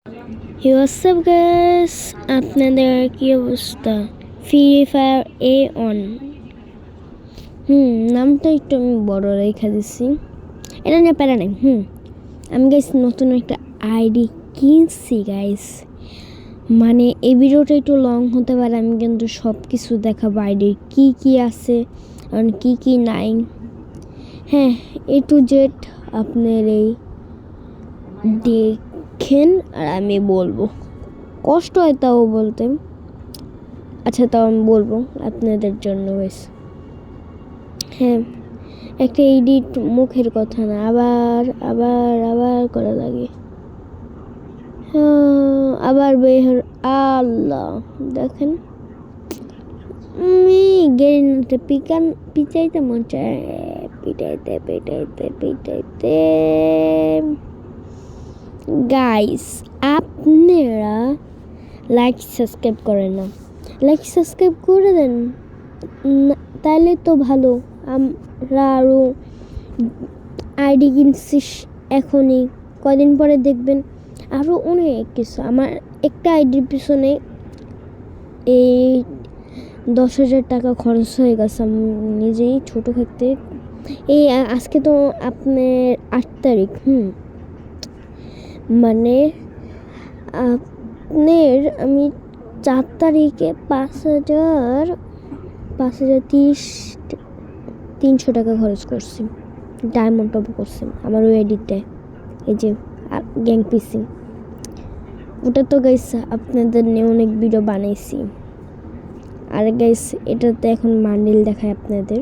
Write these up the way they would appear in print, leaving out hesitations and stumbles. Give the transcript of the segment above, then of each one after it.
WhatsApp guys, আপনাদের কি অবস্থা? Free fire A on. নামটা একটু আমি বড় রেখে দিচ্ছি, এটা নিয়ে প্যারা নেই। আমি গাইস নতুন একটা আইডি কিনছি গাইস। মানে এই ভিডিওটা একটু লং হতে পারে, আমি কিন্তু সব কিছু দেখাবো আইডির কি কি আছে আর কি কি নাই। হ্যাঁ, এ টু জেড আপনার এই দেখেন আর আমি বলবো। কষ্ট হয় তাও বলতে, আচ্ছা তাও আমি বলবো আপনাদের জন্য গাইস। হ্যাঁ, একটা এডিট মুখের কথা না, আবার আবার আবার করা লাগে। আবার বের আল্লাহ দেখেন, গেরিনাতে পিচাইতে মন চায়, পিটাইতে পিটাইতে পিটাইতে। গাইস, আপনারা লাইক সাবস্ক্রাইব করেন না, লাইক সাবস্ক্রাইব করে দেন, তাহলে তো ভালো। আমরা আরও আইডি কিনছি এখনই, কদিন পরে দেখবেন আরও অনেক কিছু। আমার একটা আইডির পিছনে এই 10,000 টাকা খরচ হয়ে গেছে। আমি নিজেই ছোটো থাকতে, এই আজকে তো আপনার 8 তারিখ, মানে আপনার আমি 4 তারিখে 5,300 টাকা খরচ করছি, ডায়মন্ড টপ করছি আমার ওই এডিটটায়, এই যে গ্যাং পিসি। ওটা তো গাইস আপনাদের নিয়ে অনেক ভিডিও বানাইছি। আর গাইস এটাতে এখন বান্ডিল দেখায় আপনাদের,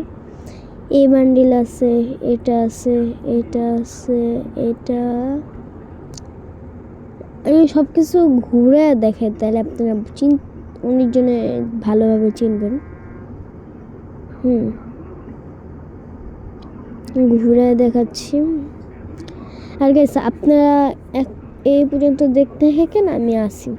এই বান্ডিল আছে, এটা আছে, এটা আছে, এটা আমি সব কিছু ঘুরে দেখাই, তাহলে আপনারা অনেকজনে ভালোভাবে চিনবেন। ঘুরে দেখাচ্ছি। আর গাইস আপনারা এই পর্যন্ত দেখতে থাকেন, আমি আসি।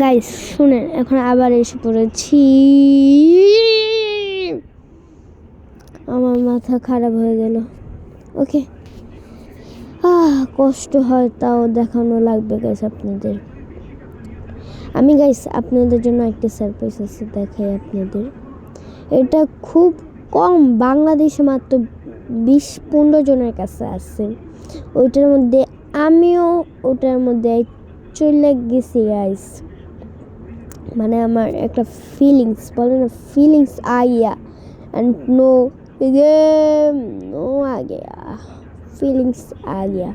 গাইস শুনেন, এখন আবার এসে পড়েছি, আমার মাথা খারাপ হয়ে গেল। ওকে, কষ্ট হয় তাও দেখানো লাগবে গাইস আপনাদের। আমি গাইস আপনাদের জন্য একটা সারপ্রাইজ আছে, দেখাই আপনাদের। এটা খুব কম, বাংলাদেশে মাত্র 20-15 জনের কাছে আছে। ওইটার মধ্যে আমিও ওটার মধ্যে চলে গেছি গাইস। মানে আমার একটা ফিলিংস, বলে না ফিলিংস আইয়া অ্যান্ড নো আগেয়া, ফিলিংস আগেয়া।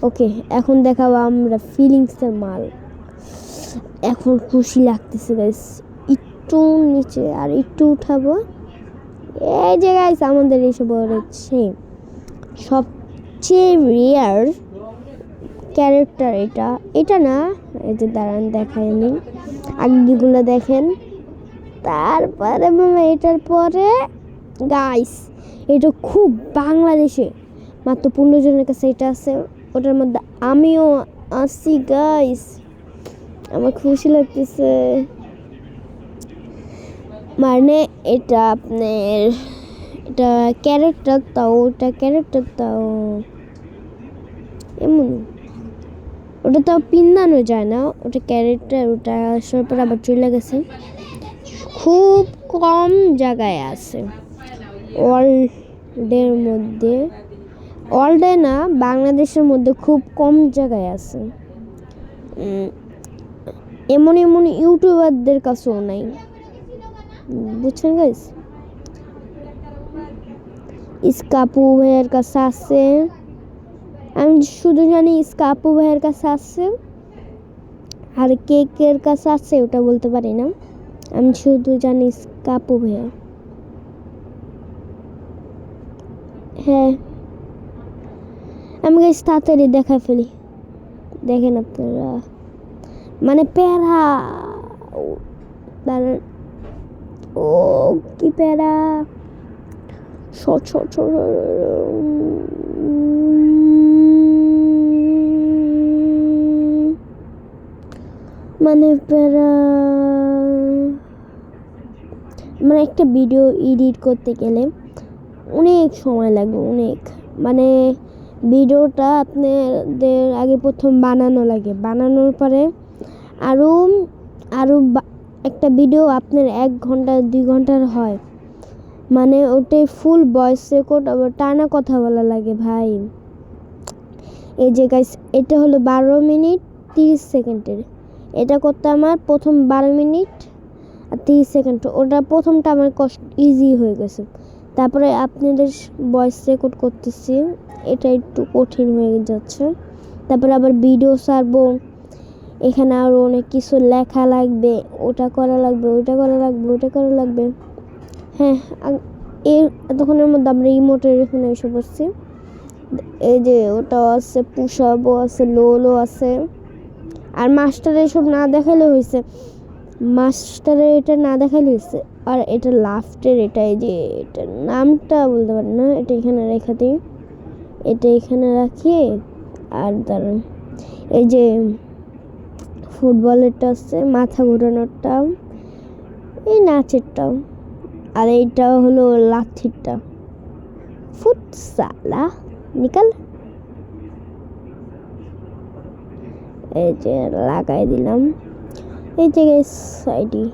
ওকে, এখন দেখাবো আমরা ফিলিংসের মাল। এখন খুশি লাগতেছে গাইস, একটু নিচে আর একটু উঠাবো। এই যে গাইস আমাদের এসে পড়েছে সবচেয়ে রেয়ার ক্যারেক্টার। এটা না, এই যে দাঁড়ান দেখাই আমি, আগেগুলো দেখেন, তারপরে এটার পরে গাইস এটা খুব বাংলাদেশে মাত্র 15 জনের কাছে এটা আছে। ওটার মধ্যে আমিও আছি গাইস, আমার খুশি লাগতেছে। মানে এটা আপনার এটা ক্যারেক্টার, তাও এমন, ওটা তাও পিন্দানো যায় না, ওটা ক্যারেক্টার, ওটা আসার পর আবার চলে গেছে। খুব কম জায়গায় আছে ওয়ার্ল্ডের মধ্যে, ওয়ার্ল্ডে না বাংলাদেশের মধ্যে খুব কম জায়গায় আছে। এমন ইউটিউবারদের কাছেও নাই, বুঝছেন গাইস। ইস্কাপু ভাইয়ের কাছে আছে, আমি শুধু জানি ইস্কাপু ভাইয়ের কাছে আছে, আর কেকের কাছে আছে ওটা বলতে পারি না, আমি শুধু জানি ইস্কাপু ভাইয়া। হ্যাঁ, আমি গাইস তাড়াতাড়ি দেখা ফেলি, দেখেন আপনারা, মানে প্যারা দাঁড়ান। ও কি প্যারা, মানে প্যারা, মানে একটা ভিডিও এডিট করতে গেলে অনেক সময় লাগবে, অনেক। মানে ভিডিওটা আপনাদের আগে প্রথম বানানো লাগে, বানানোর পরে আরও আরও একটা ভিডিও আপনার 1 ঘন্টা 2 ঘন্টার হয়, মানে ওটাই ফুল ভয়েস রেকর্ড, আবার টানা কথা বলা লাগে ভাই। এই যে গাইস, এটা হলো 12 মিনিট 30 সেকেন্ডের। এটা করতে আমার প্রথম 12 মিনিট আর 30 সেকেন্ড, ওটা প্রথমটা আমার ইজি হয়ে গেছে। তারপরে আপনাদের ভয়েস রেকর্ড করতেছি, এটা একটু কঠিন হয়ে যাচ্ছে। তারপরে আবার ভিডিও ছাড়বো, এখানে আরও অনেক কিছু লেখা লাগবে, ওটা করা লাগবে, ওটা করা লাগবে, ওটা করা লাগবে। হ্যাঁ, এতক্ষণের মধ্যে আমরা ইমোটের এখানে এসে পড়ছি। এই যে ওটাও আছে, পুশ আপও আছে, লোলও আছে। আর মাস্টারে এসব না দেখালে হয়েছে, মাস্টারে এটা না দেখালে হয়েছে। আর এটা লাস্টের, এটা এই যে এটার নামটা বলতে পারি না, এটা এখানে রেখা দিই, এটা এখানে রাখি। আর দাঁড়ান, এই যে ফুটবলেরটা আছে, মাথা ঘোরানোরটা, এই নাচেরটা, আর এইটা হলো লাঠিরটা। ফুটসালা নিকাল, এই যে লাগাই দিলাম। এই যে আইডি।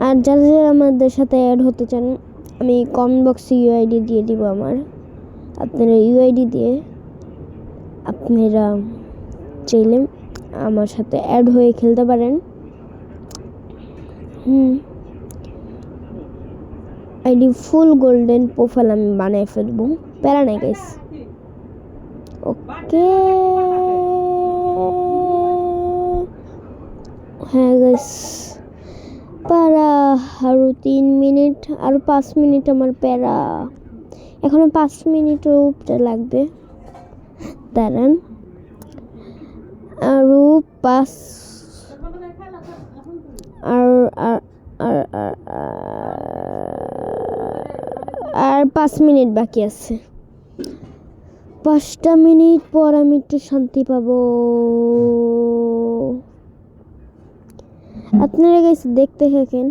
আর যারা যারা আমাদের সাথে অ্যাড হতে চান, আমি কমেন্ট বক্সে ইউআইডি দিয়ে দিব আমার। আপনারা ইউআইডি দিয়ে আপনারা চাইলে আমার সাথে অ্যাড হয়ে খেলতে পারেন। আইডি ফুল গোল্ডেন প্রোফাইল আমি বানিয়ে ফেলবো, প্যারা নাই গাইস। ওকে, হ্যাঁ গাইস, প্যারা আরও 3 মিনিট, আরও 5 মিনিট আমার প্যারা। এখনো 5 মিনিটও উপরে লাগবে, দাঁড়ান। আরও 5 আর 5 মিনিট বাকি আছে। 5টা মিনিট পর আমি একটু শান্তি পাবো। আপনারা গাইস দেখতে থাকেন।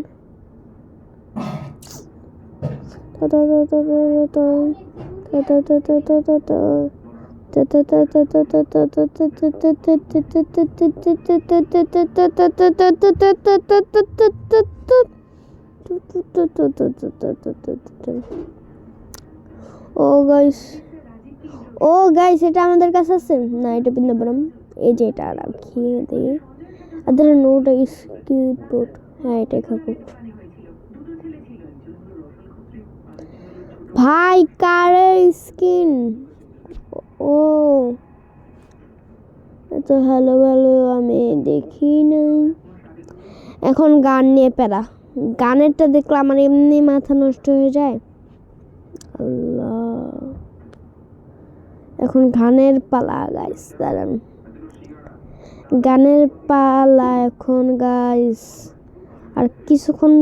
ও গাইস, এটা আমাদের কাছে আছে না, এটা বৃন্দাবনম। এই যে এটা রাখিয়ে দিই। আদার নোটা স্কিপ বোর্ড, হ্যাঁ এটাই খাবো ভাই। কারের স্কিন, ও এত ভালো ভালো আমি দেখি নাই। এখন গান নিয়ে প্যারা, গানেরটা দেখলে আমার এমনি মাথা নষ্ট হয়ে যায়। আল্লাহ, এখন গানের পালা গাইস, দাঁড়ান। গানের পালা এখন গাইস, আর কিছুক্ষণ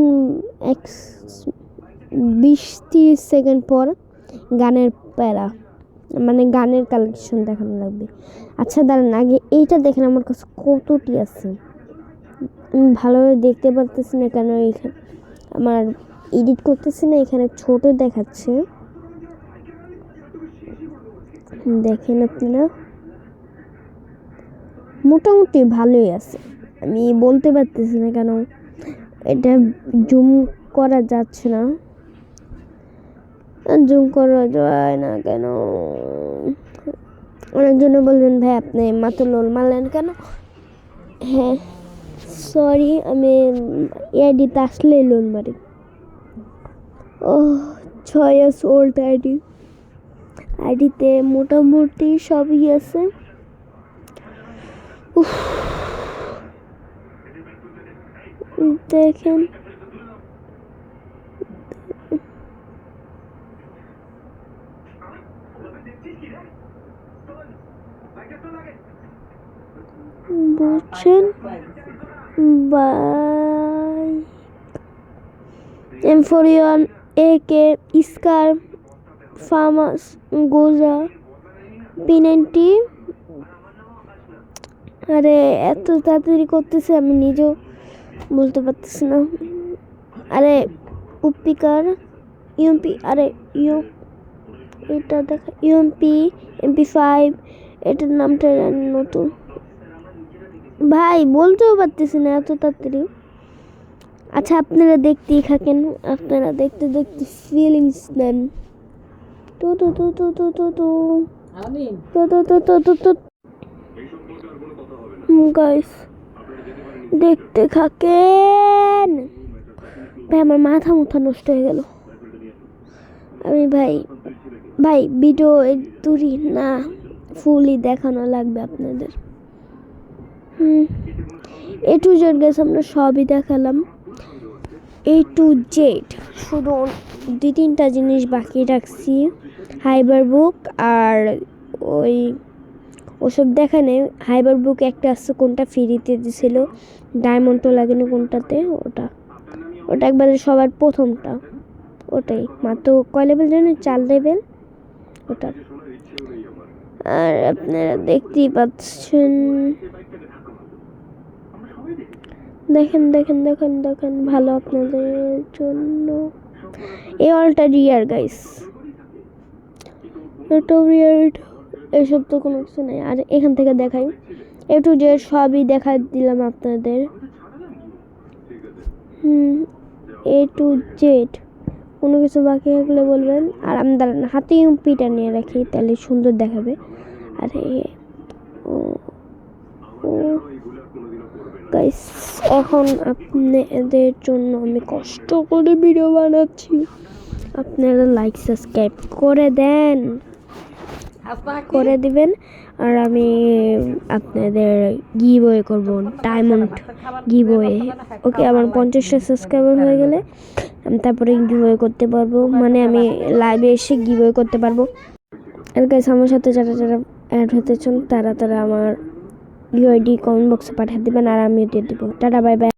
20-30 সেকেন্ড পর গানের প্যারা, মানে গানের কালেকশন দেখানো লাগবে। আচ্ছা দাঁড়ান, আগে এইটা দেখেন আমার কাছে কতটি আছে, আমি ভালোভাবে দেখতে পারতেছি না কেন, এখানে আমার এডিট করতেছি না, এখানে ছোট দেখাচ্ছে, দেখেন আপনারা। মোটামুটি ভালোই আছে, আমি বলতে পারতেছি না কেন, এটা জুম করা যাচ্ছে না, জুম করা যায় না কেন। অনেকজন বলবেন ভাই আপনি মাত্র লোল মারলেন কেন। হ্যাঁ সরি, আমি আইডিতে আসলেই লোল মারি। ও 6 ইয়ার্স ওল্ড আইডিতে মোটামুটি সবই আছে। দেখেন বুঝছেন, বাই। এমফোরিয়ন একে স্কার ফার্মাস গোজা P90 আরে এত তাড়াতাড়ি করতেছে আমি নিজেও বলতে পারতেছি না আরে উপ্পিকার ইউএমপি আরে এটা দেখা ইউএমপি MP5 এটার নামটা জানি নতুন ভাই বলতেও পারতেছি না এত তাড়াতাড়ি আচ্ছা আপনারা দেখতেই থাকেন আপনারা দেখতে দেখতে ফিলিংস নেন তো তো তো তো তো তো তো তো তো তো তো তো তো গাইস দেখতে থাকেন ভাই আমার মাথা নষ্ট হয়ে গেল আমি ভাই ভিডিও দূরই না ফুলই দেখানো লাগবে আপনাদের A to Z গেছে আমরা সবই দেখালাম A to Z শুধু 2-3টা জিনিস বাকি রাখছি হাইবার বুক আর ওসব দেখা নেই হাইবার বুক একটা আছে কোনটা ফ্রিতে দিছিল ডায়মন্ডও লাগেনি কোনটাতে ওটা একবারে সবার প্রথমটা ওটাই মাত্র কয় লেভেল জানেন 4 লেভেল ওটা আর আপনারা দেখতেই পাচ্ছেন দেখেন ভালো আপনাদের জন্য এই অলটা রিয়ার গাইস এটা রিয়ার এসব তো কোনো কিছু নেই আর এখান থেকে দেখাই A to Z সবই দেখা দিলাম আপনাদের A to Z কোনো কিছু বাকি থাকলে বলবেন আর আমি দাঁড়ান হাতে ইউপিটা নিয়ে রাখি তাহলে সুন্দর দেখাবে আরে গাইস এখন আপনাদের জন্য আমি কষ্ট করে ভিডিও বানাচ্ছি আপনারা লাইক সাবস্ক্রাইব করে দিবেন আর আমি আপনাদের গিভওয়ে করব ডায়মন্ড গিভওয়ে ওকে আমার 50টা সাবস্ক্রাইবার হয়ে গেলে আমি তারপরে গিভওয়ে করতে পারবো মানে আমি লাইভে এসে গিভওয়ে করতে পারবো আর গাইস আমার সাথে যারা অ্যাড হতে চান তারা আমার ইউআইডি কমেন্ট বক্সে পাঠিয়ে দিবেন আর আমিও দিয়ে দেবো টাটা বাই বাই